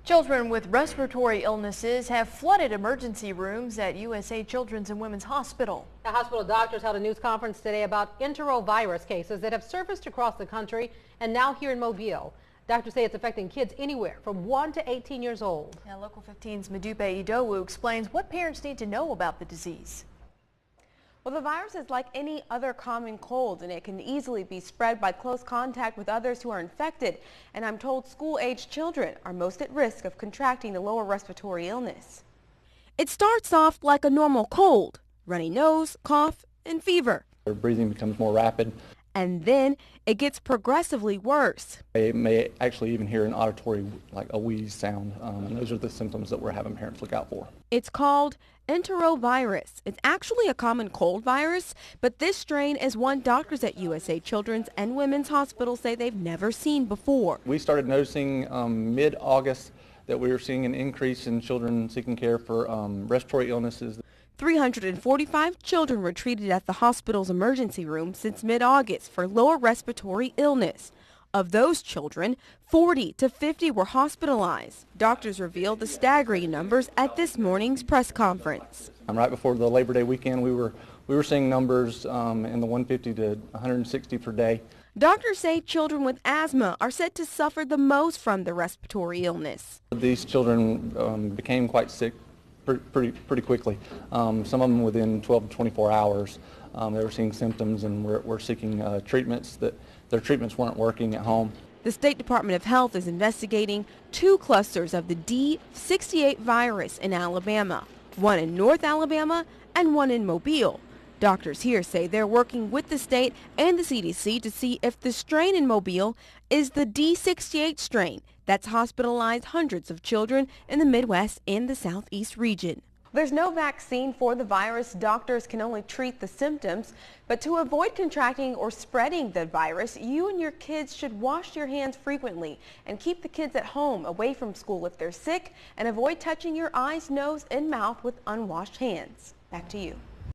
Children with respiratory illnesses have flooded emergency rooms at USA Children's and Women's Hospital. The hospital doctors held a news conference today about enterovirus cases that have surfaced across the country and now here in Mobile. Doctors say it's affecting kids anywhere from 1 to 18 years old. Now, Local 15's Madupe Idowu explains what parents need to know about the disease. Well, the virus is like any other common cold, and it can easily be spread by close contact with others who are infected. And I'm told school-aged children are most at risk of contracting the lower respiratory illness. It starts off like a normal cold: runny nose, cough, and fever. Their breathing becomes more rapid. And then it gets progressively worse. They may actually even hear an auditory, like a wheeze sound, and those are the symptoms that we're having parents look out for. It's called Enterovirus. It's actually a common cold virus, but this strain is one doctors at USA Children's and Women's Hospital say they've never seen before. We started noticing mid-August that we were seeing an increase in children seeking care for respiratory illnesses. 345 children were treated at the hospital's emergency room since mid-August for lower respiratory illness. Of those children, 40 to 50 were hospitalized. Doctors revealed the staggering numbers at this morning's press conference. Right before the Labor Day weekend, we were seeing numbers in the 150 to 160 per day. Doctors say children with asthma are said to suffer the most from the respiratory illness. These children became quite sick pretty quickly. Some of them within 12 to 24 hours. They were seeing symptoms, and we're seeking treatments. That their treatments weren't working at home. The State Department of Health is investigating 2 clusters of the D68 virus in Alabama, one in North Alabama and one in Mobile. Doctors here say they're working with the state and the CDC to see if the strain in Mobile is the D68 strain that's hospitalized hundreds of children in the Midwest and the Southeast region. There's no vaccine for the virus. Doctors can only treat the symptoms. But to avoid contracting or spreading the virus, you and your kids should wash your hands frequently and keep the kids at home, away from school if they're sick, and avoid touching your eyes, nose, and mouth with unwashed hands. Back to you.